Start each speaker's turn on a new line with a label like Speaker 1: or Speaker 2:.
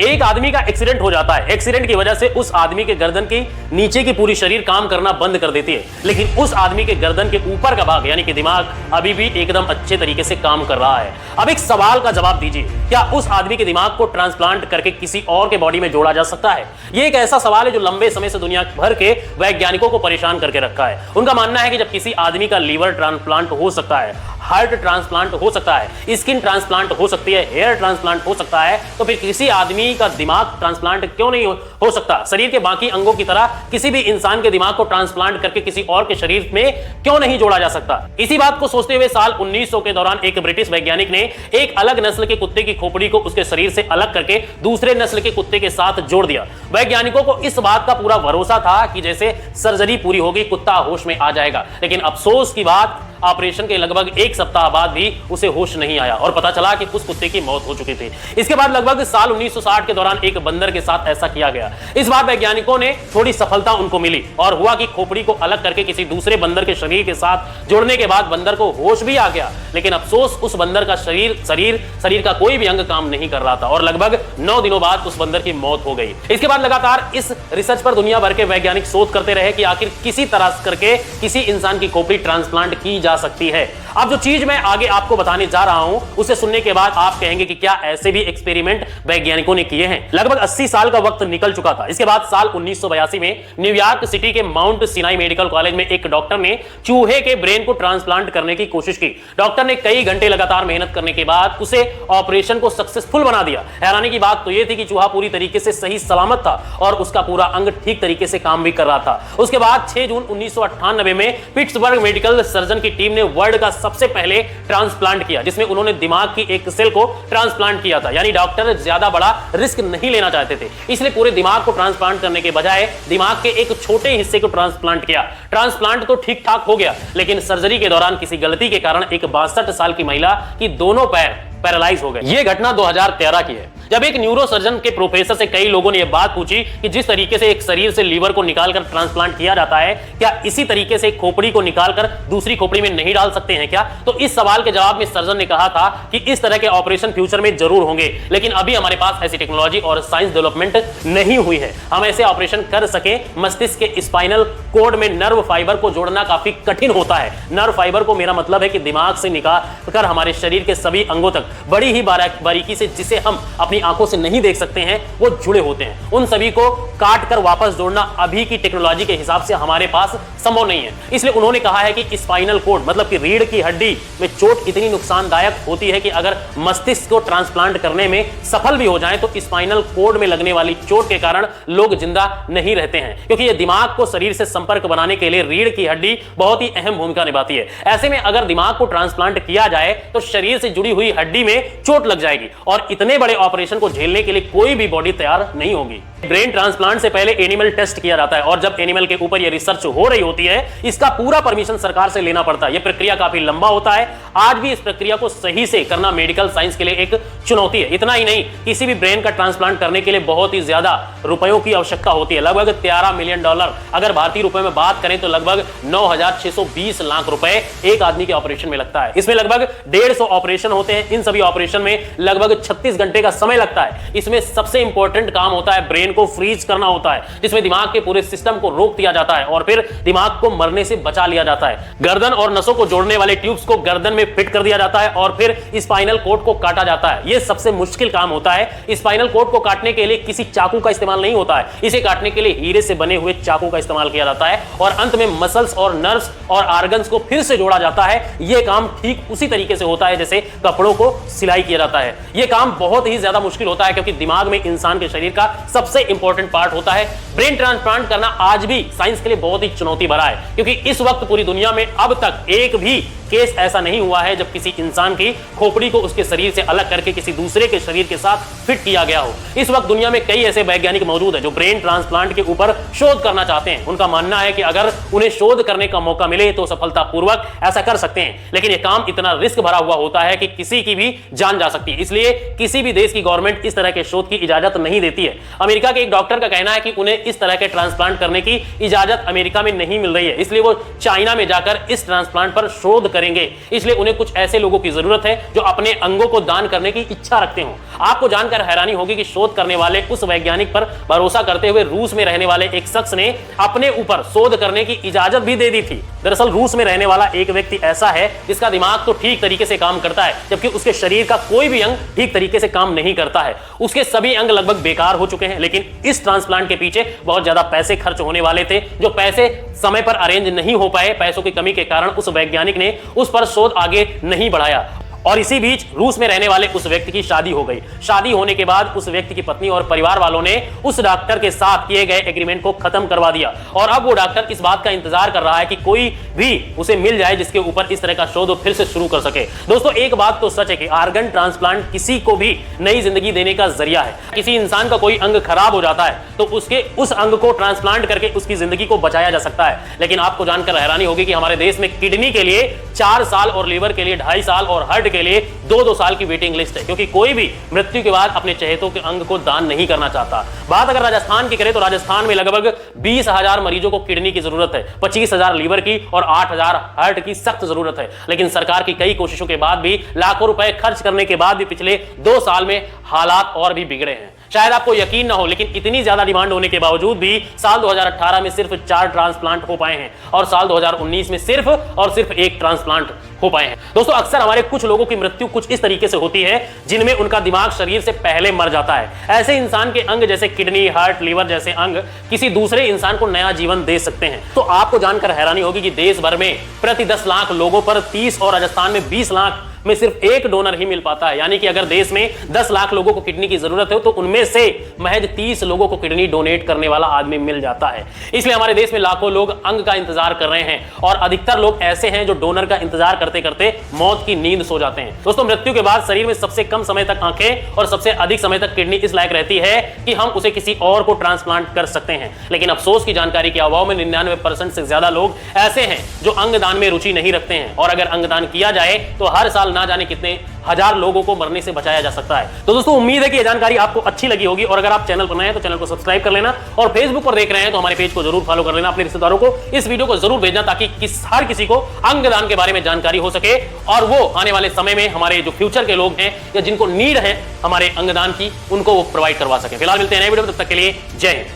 Speaker 1: एक आदमी का एक्सीडेंट हो जाता है, एक्सीडेंट की वजह से उस आदमी के गर्दन की नीचे की पूरी शरीर काम करना बंद कर देती है, लेकिन उस आदमी के गर्दन के ऊपर का भाग यानी कि दिमाग अभी भी एकदम अच्छे तरीके से काम कर रहा है। अब एक सवाल का जवाब दीजिए, क्या उस आदमी के दिमाग को ट्रांसप्लांट करके किसी और के बॉडी में जोड़ा जा सकता है? यह एक ऐसा सवाल है जो लंबे समय से दुनिया भर के वैज्ञानिकों को परेशान करके रखा है। उनका मानना है कि जब किसी आदमी का लीवर ट्रांसप्लांट हो सकता है, हार्ट ट्रांसप्लांट हो सकता है, स्किन ट्रांसप्लांट हो सकती है, हेयर ट्रांसप्लांट हो सकता है, तो फिर किसी आदमी का दिमाग ट्रांसप्लांट क्यों नहीं हो सकता? शरीर के बाकी अंगों की तरह किसी भी इंसान के दिमाग को ट्रांसप्लांट करके किसी और के शरीर में क्यों नहीं जोड़ा जा सकता? इसी बात को सोचते हुए साल 1900 के दौरान एक ब्रिटिश वैज्ञानिक ने एक अलग नस्ल के कुत्ते की खोपड़ी को उसके शरीर से अलग करके दूसरे नस्ल के कुत्ते के साथ जोड़ दिया। वैज्ञानिकों को इस बात का पूरा भरोसा था कि जैसे सर्जरी पूरी होगी कुत्ता होश में आ जाएगा, लेकिन अफसोस की बात, ऑपरेशन के लगभग एक सप्ताह बाद भी उसे होश नहीं आया और पता चला कि उस कुत्ते की मौत हो चुकी थी। इसके बाद लगभग साल 1960 के दौरान एक बंदर के साथ ऐसा किया गया। इस बार वैज्ञानिकों ने थोड़ी सफलता उनको मिली और हुआ कि खोपड़ी को अलग करके किसी दूसरे बंदर के शरीर के साथ जोड़ने के बाद बंदर को होश भी आ गया, लेकिन अफसोस उस बंदर का शरीर का कोई भी अंग काम नहीं कर रहा था और लगभग 9 दिनों बाद उस बंदर की मौत हो गई। इसके बाद लगातार इस रिसर्च पर दुनिया भर के वैज्ञानिक शोध करते रहे कि आखिर किसी तरह करके किसी इंसान की खोपड़ी ट्रांसप्लांट की जा सकती है। अब जो चीज मैं आगे आपको बताने जा रहा हूं उसे सुनने के बाद आप कहेंगे कि क्या ऐसे भी एक्सपेरिमेंट वैज्ञानिकों ने किए हैं? लगभग 80 साल का वक्त निकल चुका था। इसके बाद साल 1982 में न्यूयॉर्क सिटी के माउंट सिनाई मेडिकल कॉलेज में एक डॉक्टर ने चूहे के ब्रेन को ट्रांसप्लांट करने की कोशिश की। डॉक्टर ने कई घंटे लगातार मेहनत करने के बाद उसे ऑपरेशन को सक्सेसफुल बना दिया। हैरानी की बात तो यह थी कि चूहा पूरी तरीके से सही सलामत था और उसका पूरा अंग ठीक तरीके से काम भी कर रहा था। उसके बाद 6 जून 1998 में पिट्सबर्ग मेडिकल सर्जन की टीम ने वर्ल्ड का सबसे पहले ट्रांसप्लांट किया, जिसमें उन्होंने दिमाग की एक सेल को ट्रांसप्लांट किया था। यानी डॉक्टर ज्यादा बड़ा रिस्क नहीं लेना चाहते थे, इसलिए पूरे दिमाग को ट्रांसप्लांट करने के बजाय दिमाग के एक छोटे हिस्से को ट्रांसप्लांट किया। ट्रांसप्लांट तो ठीक ठाक हो गया, लेकिन सर्जरी के दौरान किसी गलती के कारण एक 62 साल की महिला की दोनों पैर पैरालाइज हो गए। यह घटना 2013 की है, जब एक न्यूरोसर्जन के प्रोफेसर से कई लोगों ने यह बात पूछी कि जिस तरीके से एक शरीर से लीवर को निकालकर ट्रांसप्लांट किया जाता है, क्या इसी तरीके से एक खोपड़ी को निकालकर दूसरी खोपड़ी में नहीं डाल सकते हैं क्या? तो इस सवाल के जवाब में सर्जन ने कहा था कि इस तरह के ऑपरेशन फ्यूचर में जरूर होंगे, लेकिन अभी हमारे पास ऐसी टेक्नोलॉजी और साइंस डेवलपमेंट नहीं हुई है हम ऐसे ऑपरेशन कर सके। मस्तिष्क के स्पाइनल कोड में नर्व फाइबर को जोड़ना काफी कठिन होता है। नर्व फाइबर को मेरा मतलब है कि दिमाग से निकाल कर हमारे शरीर के सभी अंगों तक बड़ी ही बारीकी से, जिसे हम अपनी आंखों से नहीं देख सकते हैं, वो जुड़े होते हैं। उन सभी को काट कर वापस जोड़ना अभी की टेक्नोलॉजी के हिसाब से हमारे पास संभव नहीं है। इसलिए उन्होंने कहा है कि स्पाइनल कोड मतलब कि रीढ़ की हड्डी में चोट इतनी नुकसानदायक होती है कि अगर मस्तिष्क को ट्रांसप्लांट करने में सफल भी हो जाए तो स्पाइनल कोड में लगने वाली चोट के कारण लोग जिंदा नहीं रहते हैं, क्योंकि ये दिमाग को शरीर से संपर्क बनाने के लिए रीढ़ की हड्डी बहुत ही अहम भूमिका निभाती है। ऐसे में अगर दिमाग को ट्रांसप्लांट किया जाए तो शरीर से जुड़ी हुई हड्डी में चोट लग जाएगी और इतने बड़े ऑपरेशन को झेलने के लिए कोई भी बॉडी तैयार नहीं होगी। ब्रेन ट्रांसप्लांट से पहले एनिमल टेस्ट किया जाता है और जब एनिमल के ऊपर यह रिसर्च हो रही होती है, इसका पूरा परमिशन सरकार से लेना पड़ता है। यह प्रक्रिया काफी लंबा होता है। आज भी इस प्रक्रिया को सही से करना मेडिकल साइंस के लिए एक चुनौती है। इतना ही नहीं, किसी भी ब्रेन का ट्रांसप्लांट करने के लिए बहुत ही ज्यादा रुपयों की आवश्यकता होती है, लगभग $13 मिलियन। अगर भारतीय रुपए में बात करें तो लगभग 9,620 लाख रुपए एक आदमी के ऑपरेशन में लगता है। इसमें लगभग 150 ऑपरेशन होते हैं। इन सभी ऑपरेशन में लगभग 36 घंटे का समय लगता है। इसमें सबसे इंपॉर्टेंट काम होता है ब्रेन को फ्रीज करना होता है, जिसमें दिमाग के पूरे सिस्टम को रोक दिया जाता है और फिर दिमाग को मरने से बचा लिया जाता है। गर्दन और नसों को जोड़ने वाले ट्यूब्स को गर्दन में फिट कर दिया जाता है और फिर स्पाइनल कोड को काटा जाता है। यह सबसे मुश्किल काम होता है। स्पाइनल कोड को काटने के लिए किसी चाकू का इस्तेमाल नहीं होता है, इसे काटने के लिए हीरे से बने हुए चाकू का इस्तेमाल किया जाता है और अंत में मसल्स और नर्व्स और ऑर्गन्स को फिर से जोड़ा जाता है। यह काम ठीक उसी तरीके से होता है जैसे कपड़ों को सिलाई किया जाता है। यह काम बहुत ही ज्यादा मुश्किल होता है, क्योंकि दिमाग में इंसान के शरीर का सबसे इंपॉर्टेंट पार्ट होता है। ब्रेन ट्रांसप्लांट करना आज भी साइंस के लिए बहुत ही चुनौती भरा है, क्योंकि इस वक्त पूरी दुनिया में अब तक एक भी केस ऐसा नहीं हुआ है जब किसी इंसान की खोपड़ी को उसके शरीर से अलग करके किसी दूसरे के शरीर के साथ फिट किया गया हो। इस वक्त दुनिया में कई ऐसे वैज्ञानिक मौजूद हैं जो ब्रेन ट्रांसप्लांट के ऊपर शोध करना चाहते हैं। उनका मानना है कि अगर उन्हें शोध करने का मौका मिले तो सफलतापूर्वक ऐसा कर सकते हैं, लेकिन यह काम इतना रिस्क भरा हुआ होता है कि किसी की भी जान जा सकती है। इसलिए किसी भी देश की गवर्नमेंट इस तरह के शोध की इजाजत नहीं देती है। अमेरिका के एक डॉक्टर का कहना है कि उन्हें इस तरह के ट्रांसप्लांट करने की इजाजत अमेरिका में नहीं मिल रही है, इसलिए वो चाइना में जाकर इस ट्रांसप्लांट पर शोध करें करेंगे। इसलिए उन्हें कुछ ऐसे लोगों की जरूरत है जो अपने अंगों को दान करने की इच्छा रखते हो। आपको जानकर हैरानी होगी कि शोध करने वाले उस वैज्ञानिक पर भरोसा करते हुए रूस में रहने वाले एक शख्स ने अपने ऊपर शोध करने की इजाजत भी दे दी थी। दरअसल रूस में रहने वाला एक व्यक्ति ऐसा है जिसका दिमाग तो ठीक तरीके से काम करता है, जबकि उसके शरीर का कोई भी अंग ठीक तरीके से काम नहीं करता है। उसके सभी अंग लगभग बेकार हो चुके हैं, लेकिन इस ट्रांसप्लांट के पीछे बहुत ज्यादा पैसे खर्च होने वाले थे, जो पैसे समय पर अरेंज नहीं हो पाए। पैसों की कमी के कारण उस वैज्ञानिक ने उस पर शोध आगे नहीं बढ़ाया। और इसी बीच रूस में रहने वाले उस व्यक्ति की शादी हो गई। शादी होने के बाद उस व्यक्ति की पत्नी और परिवार वालों ने उस डॉक्टर के साथ किए गए एग्रीमेंट को खत्म करवा दिया और अब वो डॉक्टर इस बात का इंतजार कर रहा है कि कोई भी उसे मिल जाए जिसके ऊपर इस तरह का शोध फिर से शुरू कर सके। दोस्तों, एक बात तो सच है कि ऑर्गन ट्रांसप्लांट किसी को भी नई जिंदगी देने का जरिया है। किसी इंसान का कोई अंग खराब हो जाता है तो उसके उस अंग को ट्रांसप्लांट करके उसकी जिंदगी को बचाया जा सकता है। लेकिन आपको जानकर हैरानी होगी कि हमारे देश में किडनी के लिए 4 साल और लीवर के लिए 2.5 साल और हार्ट के लिए 2-2 साल की वेटिंग लिस्ट है, क्योंकि कोई भी मृत्यु के बाद अपने चहेतों के अंग को दान नहीं करना चाहता। बात अगर राजस्थान की करें तो राजस्थान में लगभग 20,000 मरीजों को किडनी की जरूरत है, 25,000 लीवर की और 8,000 हार्ट की सख्त जरूरत है। लेकिन सरकार की कई कोशिशों के बाद भी, लाखों रुपए खर्च करने के बाद भी पिछले 2 साल में हालात और भी बिगड़े हैं। शायद आपको यकीन ना हो, लेकिन इतनी ज्यादा डिमांड होने के बावजूद भी साल 2018 में सिर्फ 4 ट्रांसप्लांट हो पाए हैं और साल 2019 में सिर्फ और सिर्फ 1 ट्रांसप्लांट हो पाए हैं। दोस्तों, अक्सर हमारे कुछ लोगों की मृत्यु कुछ इस तरीके से होती है जिनमें उनका दिमाग शरीर से पहले मर जाता है। ऐसे इंसान के अंग जैसे किडनी, हार्ट, लीवर जैसे अंग किसी दूसरे इंसान को नया जीवन दे सकते हैं। तो आपको जानकर हैरानी होगी कि देश भर में प्रति 10 लाख लोगों पर 30 और राजस्थान में 20 लाख में सिर्फ 1 डोनर ही मिल पाता है। यानी कि अगर देश में 10 लाख लोगों को किडनी की जरूरत है तो उनमें से महज 30 लोगों को किडनी डोनेट करने वाला आदमी मिल जाता है। इसलिए हमारे देश में लाखों लोग अंग का इंतजार कर रहे हैं और अधिकतर लोग ऐसे हैं जो डोनर का इंतजार करते करते मौत की नींद सो जाते हैं। दोस्तों, मृत्यु के बाद शरीर में सबसे कम समय तक आंखें और सबसे अधिक समय तक किडनी इस लायक रहती है कि हम उसे किसी और को ट्रांसप्लांट कर सकते हैं। लेकिन अफसोस की जानकारी के अभाव में 99% से ज्यादा लोग ऐसे हैं जो अंगदान में रुचि नहीं रखते हैं और अगर अंगदान किया जाए तो हर साल ना जाने कितने हजार लोगों को मरने से बचाया जा सकता है। तो दोस्तों, उम्मीद है कि यह जानकारी आपको अच्छी लगी होगी और अगर आप चैनल पर नए हैं तो चैनल को सब्सक्राइब कर लेना और फेसबुक पर देख रहे हैं तो हमारे पेज को जरूर फॉलो कर लेना। अपने रिश्तेदारों को इस वीडियो को जरूर भेजना ताकि हर किसी को अंगदान के बारे में जानकारी हो सके और वो आने वाले समय में हमारे जो फ्यूचर के लोग हैं या जिनको नीड है हमारे अंगदान की, उनको वो प्रोवाइड करवा सके। फिलहाल मिलते हैं नए वीडियो में, तब तक के लिए जय हिंद।